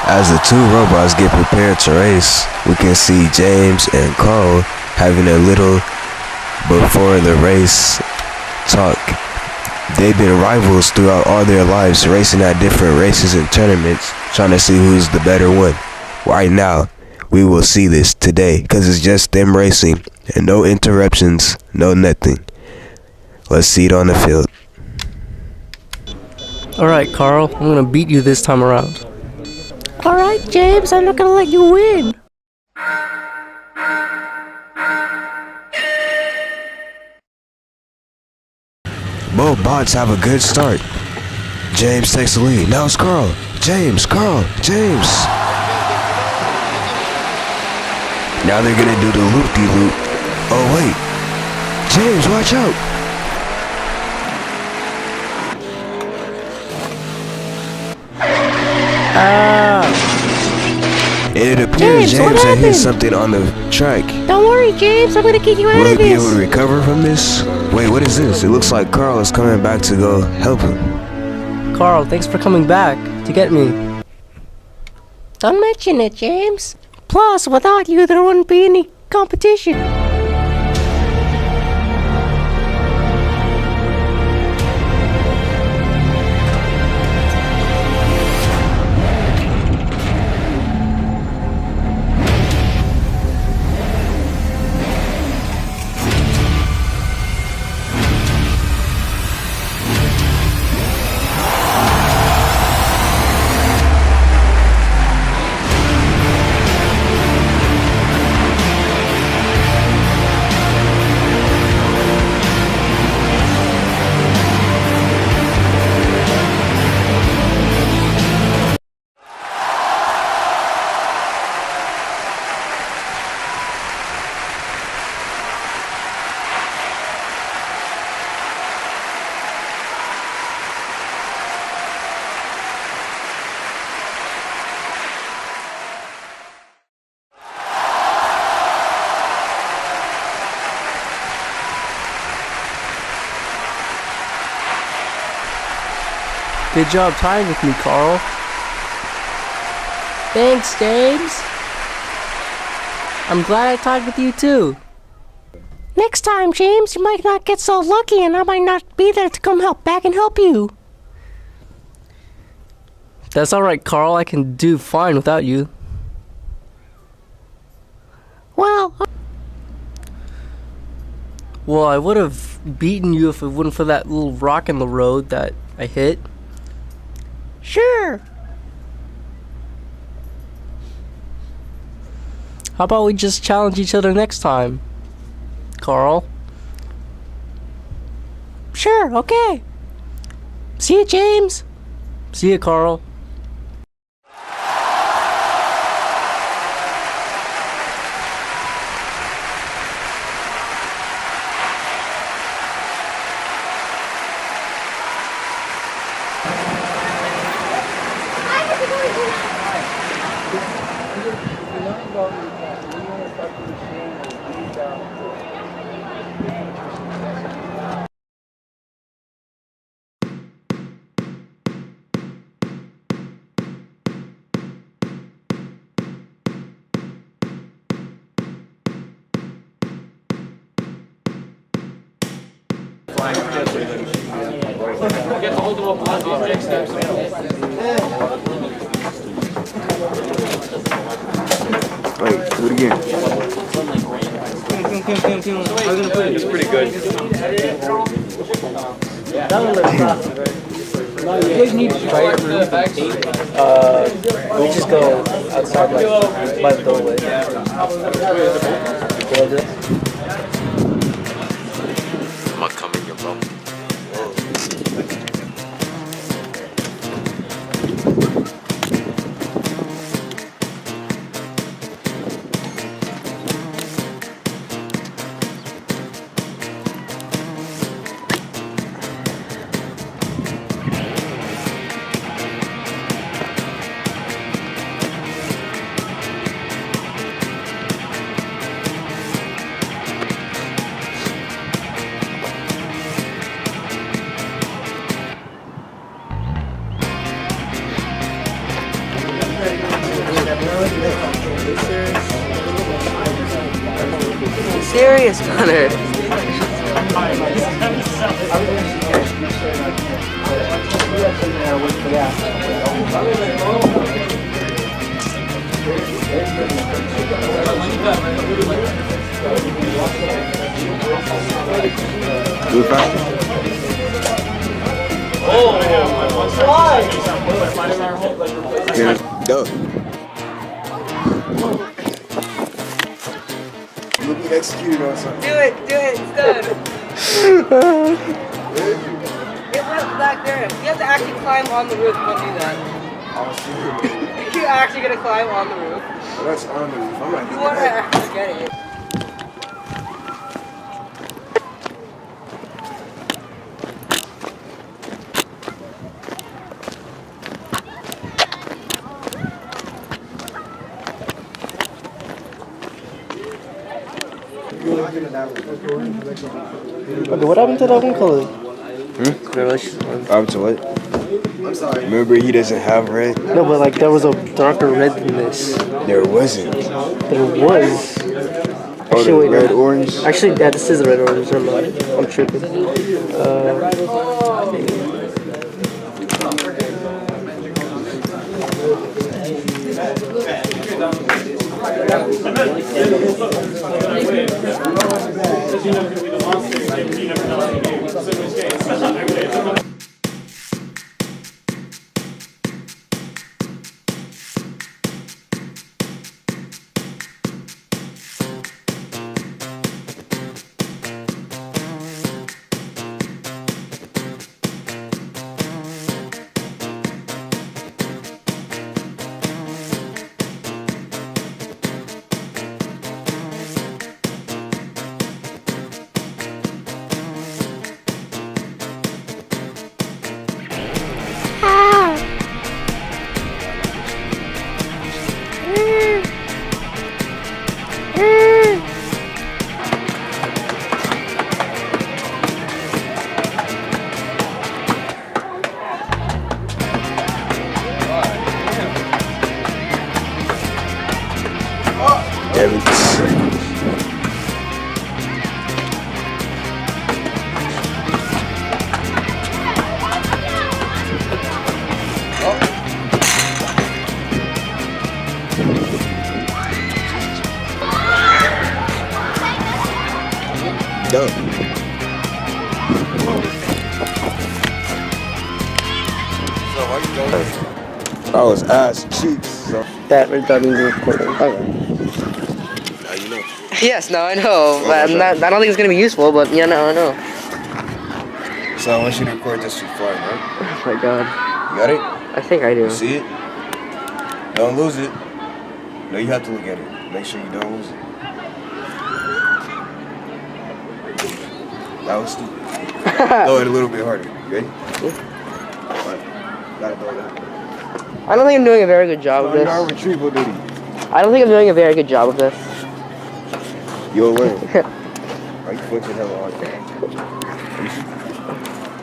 As the two robots get prepared to race, we can see James and Carl having a little before the race talk. They've been rivals throughout all their lives, racing at different races and tournaments, trying to see who's the better one. Right now, we will see this today, because it's just them racing, and no interruptions, no nothing. Let's see it on the field. Alright, Carl, I'm gonna beat you this time around. Alright, James, I'm not gonna let you win. Both bots have a good start. James takes the lead. Now it's Carl. James, Carl, James. Now they're gonna do the loop-de-loop. Oh wait. James, watch out. It appears James had hit something on the track. Don't worry, James, I'm gonna get you out Will of he be this. able to recover from this? Wait, what is this? It looks like Carl is coming back to go help him. Carl, thanks for coming back to get me. Don't mention it, James. Plus, without you, there wouldn't be any competition. Good job tying with me, Carl. Thanks, James. I'm glad I tied with you too. Next time, James, you might not get so lucky and I might not be there to come back and help you. That's alright, Carl. I can do fine without you. Well, I would have beaten you if it wasn't for that little rock in the road that I hit. sure. How about we just challenge each other next time, Carl? Sure, okay. See you, James. See you, Carl. Wait, do it again. It's pretty good. We just go outside like by the doorway. I'm not coming here, bro. serious, Connor. Do it faster. Go. You'll be executed on something. Do it, it's done. It went back there. You have to actually climb on the roof. Don't do that. You're actually gonna climb on the roof. Well, that's on the roof. I'm not You want to actually get it. Okay, what happened to that one color? I'm to what? I'm sorry. Remember, he doesn't have red? No, but like there was a darker red than this. There wasn't. There was. Oh, the Actually, wait, red no. orange? Actually, yeah, this is a red orange. Never mind. I'm tripping. I was ass cheeks. So. That means we're recording. Okay. Now you know. Yes, no, I know. But I don't think it's gonna be useful. But yeah, no, I know. So I want you to record this shit fine, right? Oh my god. You got it? I think I do. You see it? Don't lose it. No, you have to look at it. Make sure you don't lose it. That was stupid. Throw it a little bit harder. You ready? Gotta throw it out. I don't think I'm doing a very good job of You're this. on retrieval duty. I don't think I'm doing a very good job of this. You'll learn. Are you flinching hella hard?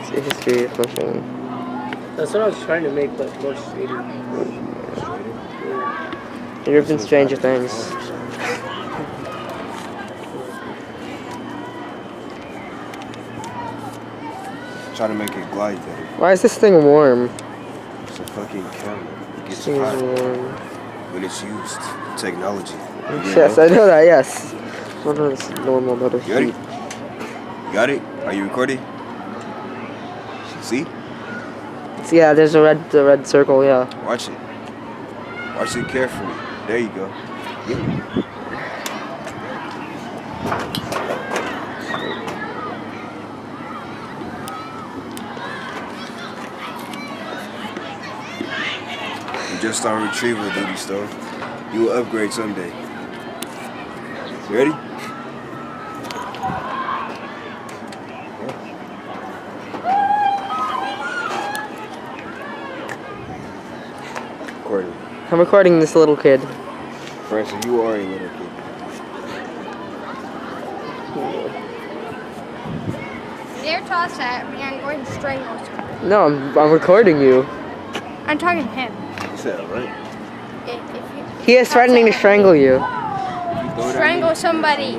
It's history of fishing. That's what I was trying to make, but more straighter. There have been stranger things. Try to make it glide better. Why is this thing warm? It's a fucking camera. It gets This thing hot is warm. when it's used. Technology. Yes, I know that, yes. What is normal about a You ready? heat? You got it? Are you recording? See? So yeah, there's a red circle, yeah. Watch it. Watch it carefully. There you go. Yeah. You're just on retrieval duty, Stone. You will upgrade someday. You ready? Recording. I'm recording this little kid. Francis, you are a little kid. Dare toss at me, I'm going to strangle someone. No, I'm recording you. I'm talking to him. You said it right. If you He is threatening to strangle you. strangle somebody.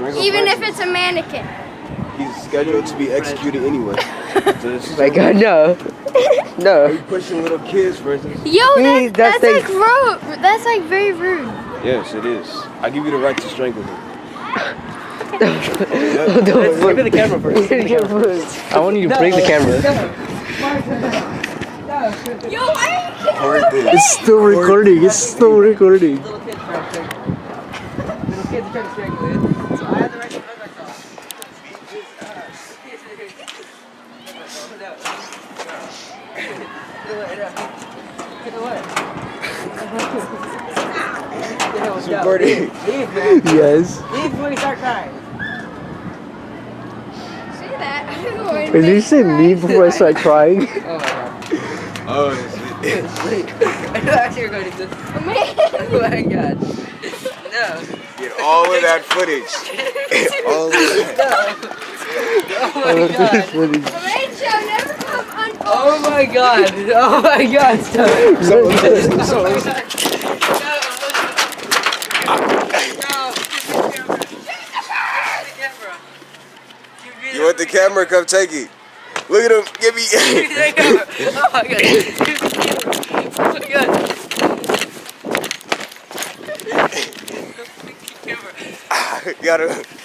Even if it's a mannequin. He's scheduled to be executed anyway. My God, no. No. You pushing little kids, for instance. Yo, Hey, that's that's like rude. That's like very rude. Yes, it is. I give you the right to strangle him. Give me the camera first. I want you to break the camera. Yo, why are you It's still recording. It's still recording. Little kids trying to strangle. Little kids are trying to strangle it. So I have the right to defend myself. Get away. Recording. Leave, man. Yes. Leave before you start crying. say that? Did you say me before I start crying? Oh my god. Oh, I know actually you're going to do this. Oh my god. No. get all of that footage. All of that. Oh my god. Rachel, never come unfold. Oh my god. Oh my god. Stop. You want the camera? Come take it. Look at him. Gibby. Oh my god. Oh my god. Got him.